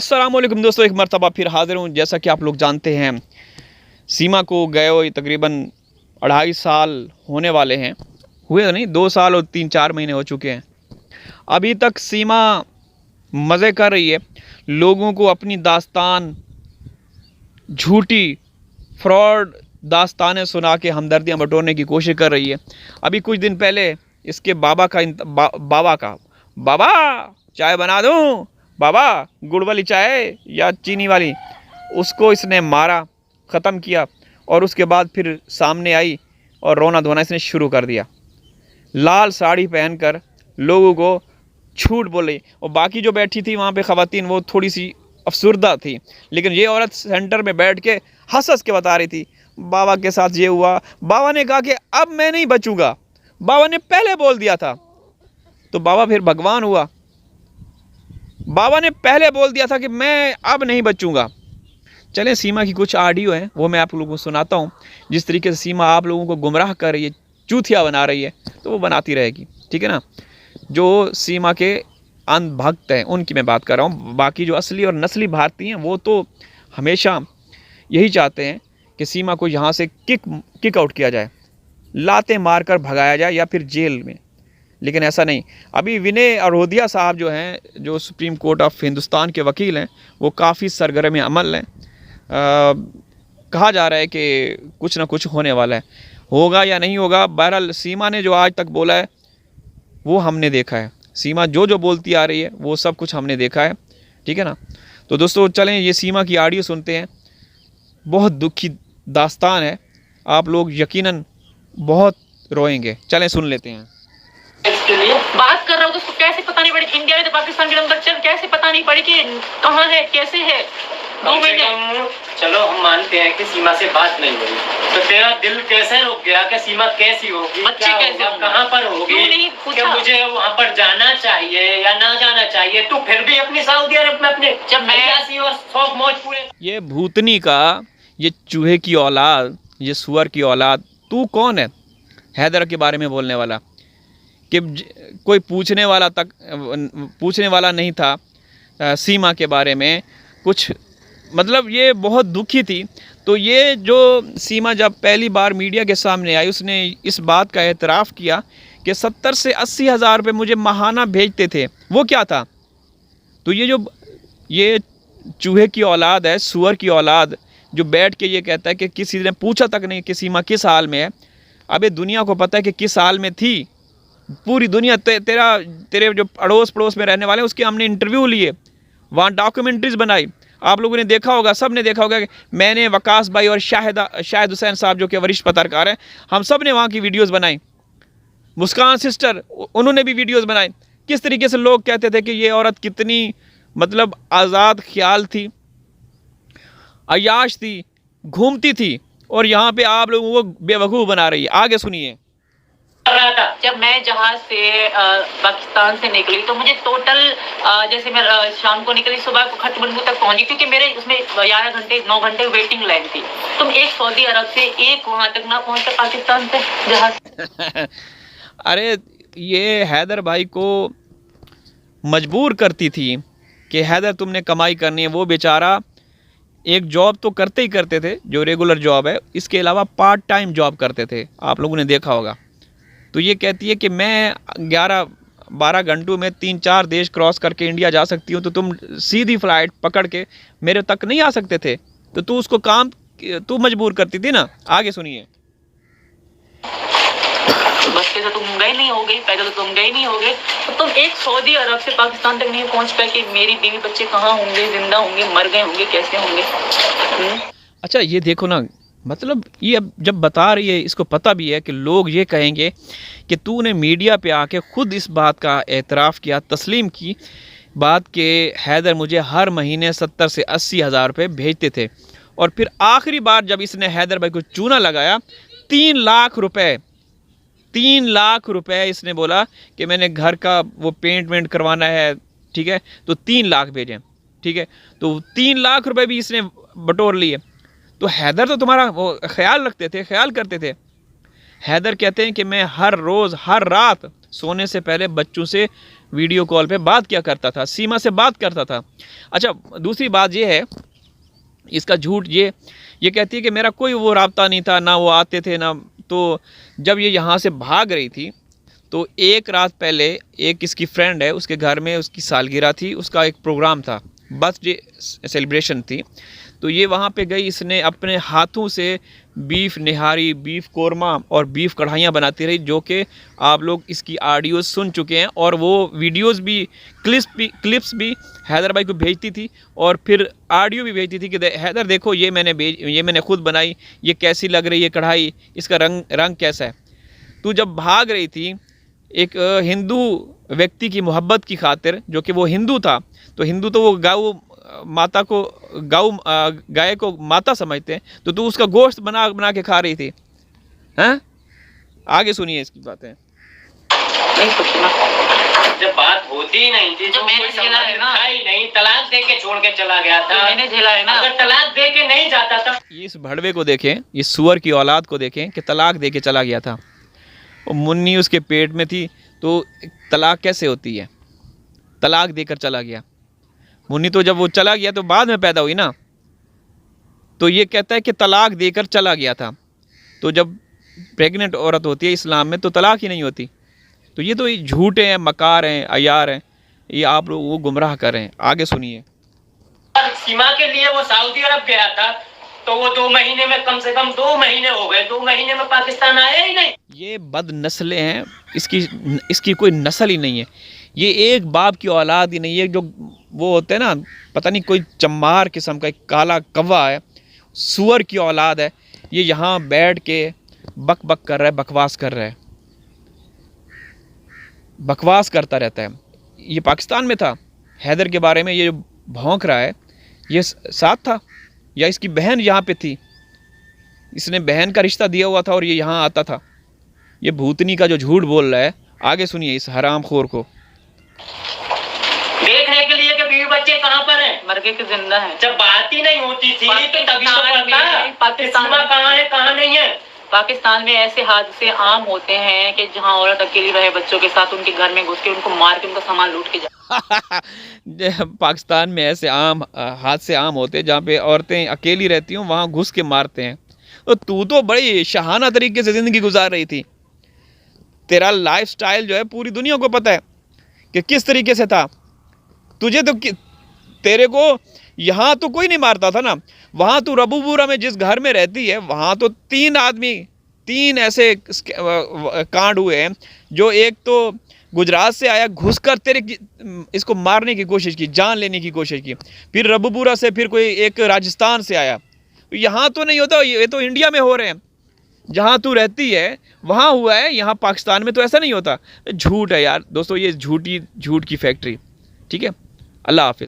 अस्सलामुअलैकुम दोस्तों, एक मरतबा फिर हाज़िर हूँ। जैसा कि आप लोग जानते हैं, सीमा को गए हुए तकरीबन 2.5 साल होने वाले हैं। हुए नहीं, 2 साल और 3-4 महीने हो चुके हैं। अभी तक सीमा मज़े कर रही है, लोगों को अपनी दास्तान, झूठी फ्रॉड दास्तानें सुना के हमदर्दियाँ बटोरने की कोशिश कर रही है। अभी कुछ दिन पहले इसके बाबा चाय बना दूँ, बाबा गुड़ वाली चाय या चीनी वाली, उसको इसने मारा, ख़त्म किया। और उसके बाद फिर सामने आई और रोना धोना इसने शुरू कर दिया। लाल साड़ी पहनकर लोगों को झूठ बोल रही। और बाकी जो बैठी थी वहाँ पे ख़वातीन, वो थोड़ी सी अफसुर्दा थी, लेकिन ये औरत सेंटर में बैठ के हंस हंस के बता रही थी, बाबा के साथ ये हुआ, बाबा ने कहा कि अब मैं नहीं बचूंगा, बाबा ने पहले बोल दिया था। तो बाबा फिर भगवान हुआ, बाबा ने पहले बोल दिया था कि मैं अब नहीं बचूंगा। चलें, सीमा की कुछ ऑडियो हैं, वो मैं आप लोगों को सुनाता हूँ। जिस तरीके से सीमा आप लोगों को गुमराह कर रही है, चूतिया बना रही है, तो वो बनाती रहेगी, ठीक है ना। जो सीमा के अंधभक्त हैं उनकी मैं बात कर रहा हूँ। बाकी जो असली और नस्ली भारतीय हैं वो तो हमेशा यही चाहते हैं कि सीमा को यहाँ से किक आउट किया जाए, लाते मार कर भगाया जाए या फिर जेल में। लेकिन ऐसा नहीं। अभी विनय अरोधिया साहब जो हैं, जो सुप्रीम कोर्ट ऑफ हिंदुस्तान के वकील हैं, वो काफ़ी सरगर्म अमल हैं। कहा जा रहा है कि कुछ ना कुछ होने वाला है, होगा या नहीं होगा। बहरहाल सीमा ने जो आज तक बोला है वो हमने देखा है। सीमा जो जो बोलती आ रही है वो सब कुछ हमने देखा है, ठीक है ना। तो दोस्तों चलें, ये सीमा की ऑडियो सुनते हैं। बहुत दुखी दास्तान है, आप लोग यकीनन बहुत रोएंगे। चलें सुन लेते हैं। बात कर रहा हूँ तो उसको कैसे पता नहीं पड़ी, इंडिया में तो पाकिस्तान के नंबर चल, कैसे पता नहीं पड़ी कि कहाँ है, कैसे है। 2 महीने चलो हम मानते हैं कि सीमा से बात नहीं हुई, तो तेरा दिल कैसे रुक गया कि सीमा कैसी होगी, बच्चे कैसे होंगे, कहाँ पर होगी, नहीं क्या मुझे वहाँ पर जाना चाहिए या ना जाना चाहिए। तू फिर भी अपनी सऊदी अरब में अपने जब मैं और शौक मौज पूरे। ये भूतनी का, ये चूहे की औलाद, ये सुअर की औलाद, तू कौन है हैदर के बारे में बोलने वाला? कि कोई पूछने वाला नहीं था सीमा के बारे में कुछ। मतलब ये बहुत दुखी थी। तो ये जो सीमा जब पहली बार मीडिया के सामने आई, उसने इस बात का एतराफ़ किया कि 70 से 80 हज़ार रुपये मुझे माहाना भेजते थे। वो क्या था? तो ये चूहे की औलाद है, सुअर की औलाद, जो बैठ के ये कहता है कि किसी ने पूछा तक नहीं कि सीमा किस हाल में है। अबे दुनिया को पता है कि किस हाल में थी, पूरी दुनिया। तेरे जो अड़ोस पड़ोस में रहने वाले हैं उसके हमने इंटरव्यू लिए, वहाँ डॉक्यूमेंट्रीज बनाई। आप लोगों ने देखा होगा, सब ने देखा होगा कि मैंने, वकास भाई और शाहिद हुसैन साहब जो कि वरिष्ठ पत्रकार हैं, हम सब ने वहाँ की वीडियोस बनाई। मुस्कान सिस्टर, उन्होंने भी वीडियोस बनाई। किस तरीके से लोग कहते थे कि ये औरत कितनी मतलब आज़ाद ख्याल थी, अय्याश थी, घूमती थी, और यहाँ पे आप लोगों को बेवकूफ़ बना रही है। आगे सुनिए। जब मैं जहाज से पाकिस्तान से निकली तो मुझे टोटल जैसे मैं शाम को निकली, सुबह को खटबंधु तक पहुंची, क्योंकि मेरे उसमें 9 घंटे वेटिंग लाइन थी। तुम एक सऊदी अरब से एक वहां तक ना पहुंचे पाकिस्तान से जहाज। अरे ये हैदर भाई को मजबूर करती थी कि हैदर तुमने कमाई करनी है। वो बेचारा एक जॉब तो करते ही करते थे, जो रेगुलर जॉब है, इसके अलावा पार्ट टाइम जॉब करते थे, आप लोगों ने देखा होगा। तो ये कहती है कि मैं 11-12 घंटों में 3-4 देश क्रॉस करके इंडिया जा सकती हूँ, तो तुम सीधी फ्लाइट पकड़ के मेरे तक नहीं आ सकते थे। तो तू उसको काम तू मजबूर करती थी ना। आगे सुनिए। बस से तो तुम गए नहीं होगे, पैदल तो तुम गए नहीं होगे, तो तुम एक सऊदी अरब से पाकिस्तान तक नहीं पहुंच पाए कि मेरी बीवी बच्चे कहाँ होंगे, जिंदा होंगे, मर गए होंगे, कैसे होंगे। अच्छा ये देखो ना, मतलब ये अब जब बता रही है, इसको पता भी है कि लोग ये कहेंगे कि तूने मीडिया पे आके खुद इस बात का एतराफ़ किया, तस्लीम की बात कि हैदर मुझे हर महीने 70 से 80 हज़ार रुपये भेजते थे। और फिर आखिरी बार जब इसने हैदर भाई को चूना लगाया, 3 लाख रुपए इसने बोला कि मैंने घर का वो पेंट करवाना है, ठीक है, तो 3 लाख भेजें, ठीक है। तो 3 लाख रुपए भी इसने बटोर लिए। तो हैदर तो तुम्हारा वो ख्याल करते थे। हैदर कहते हैं कि मैं हर रोज़ हर रात सोने से पहले बच्चों से वीडियो कॉल पे बात क्या करता था, सीमा से बात करता था। अच्छा, दूसरी बात ये है, इसका झूठ ये कहती है कि मेरा कोई वो राब्ता नहीं था, ना वो आते थे ना। तो जब ये यहाँ से भाग रही थी तो एक रात पहले एक इसकी फ्रेंड है, उसके घर में उसकी सालगिरह थी, उसका एक प्रोग्राम था, बर्थडे सेलिब्रेशन थी। तो ये वहाँ पे गई, इसने अपने हाथों से बीफ निहारी, बीफ कोरमा और बीफ कढ़ाइयाँ बनाती रही, जो कि आप लोग इसकी ऑडियोज़ सुन चुके हैं। और वो वीडियोज़ भी, क्लिप्स भी हैदर भाई को भेजती थी और फिर ऑडियो भी भेजती थी कि हैदर देखो ये मैंने खुद बनाई, ये कैसी लग रही है कढ़ाई, इसका रंग कैसा है। तू जब भाग रही थी एक हिंदू व्यक्ति की मोहब्बत की खातिर, जो कि वो हिंदू था, तो हिंदू तो वो गाय को माता समझते हैं, तो तू उसका गोश्त बना के खा रही थी, हैं? आगे सुनिए इसकी बातें। नहीं कुछ ना, जब बात होती ही नहीं थी, जो मैंने झेला है ना, था ही नहीं, तलाक दे के छोड़ के चला गया था। मैंने झेला है ना, अगर तलाक दे के नहीं जाता था, ये इस भड़वे को देखें, ये सुअर की औलाद को देखें कि तलाक दे के चला गया था। और मुन्नी उसके पेट में थी, तो तलाक कैसे होती है? तलाक देकर चला गया। मुन्नी तो जब वो चला गया तो बाद में पैदा हुई ना, तो ये कहता है कि तलाक देकर चला गया था। तो जब प्रेग्नेंट औरत होती है इस्लाम में तो तलाक ही नहीं होती। तो ये तो झूठे हैं, मकार हैं, अयार हैं, ये आप लोग वो गुमराह कर रहे हैं। आगे सुनिए। सीमा के लिए वो सऊदी अरब गया था, तो वो 2 महीने में, कम से कम 2 महीने हो गए, 2 महीने में पाकिस्तान आया ही नहीं। ये बद नस्लें हैं, इसकी कोई नस्ल ही नहीं है, ये एक बाप की औलाद ही नहीं है। जो वो होते हैं ना, पता नहीं कोई चम्मार किस्म का एक काला कौवा है, सुअर की औलाद है, ये यहाँ बैठ के बक कर रहा है, बकवास कर रहा है, बकवास करता रहता है। ये पाकिस्तान में था, हैदर के बारे में ये भौंक रहा है, ये साथ था या इसकी बहन यहाँ पे थी, इसने बहन का रिश्ता दिया हुआ था और ये यहाँ आता था। ये भूतनी का जो झूठ बोल रहा है। आगे सुनिए इस हरामखोर को। देखने के लिए कि बीवी बच्चे कहाँ पर हैं, मर के जिंदा है। जब बात ही नहीं होती थी तो तभी तो पता पाकिस्तान सीमा कहाँ है कहाँ नहीं है। पाकिस्तान में ऐसे हादसे आम होते हैं कि जहां औरत अकेली रहे बच्चों के साथ, उनके घर में घुस के उनको मार के उनका सामान लूट के जाए। पाकिस्तान में ऐसे हादसे आम होते हैं जहाँ पे औरतें अकेली रहती हूँ, वहाँ घुस के मारते हैं। तो तू तो बड़ी शहाना तरीके से ज़िंदगी गुजार रही थी। तेरा लाइफस्टाइल जो है पूरी दुनिया को पता है कि किस तरीके से था। तुझे तो तेरे को यहाँ तो कोई नहीं मारता था ना, वहाँ तो रबूबूरा में जिस घर में रहती है वहाँ तो 3 ऐसे कांड हुए हैं। जो एक तो गुजरात से आया, घुसकर इसको मारने की कोशिश की, जान लेने की कोशिश की। फिर रबूबूरा से फिर कोई एक राजस्थान से आया। यहाँ तो नहीं होता, ये तो इंडिया में हो रहे हैं। जहाँ तू रहती है वहाँ हुआ है, यहाँ पाकिस्तान में तो ऐसा नहीं होता। झूठ है यार दोस्तों, ये झूठ की फैक्ट्री। ठीक है, अल्लाह हाफिज़।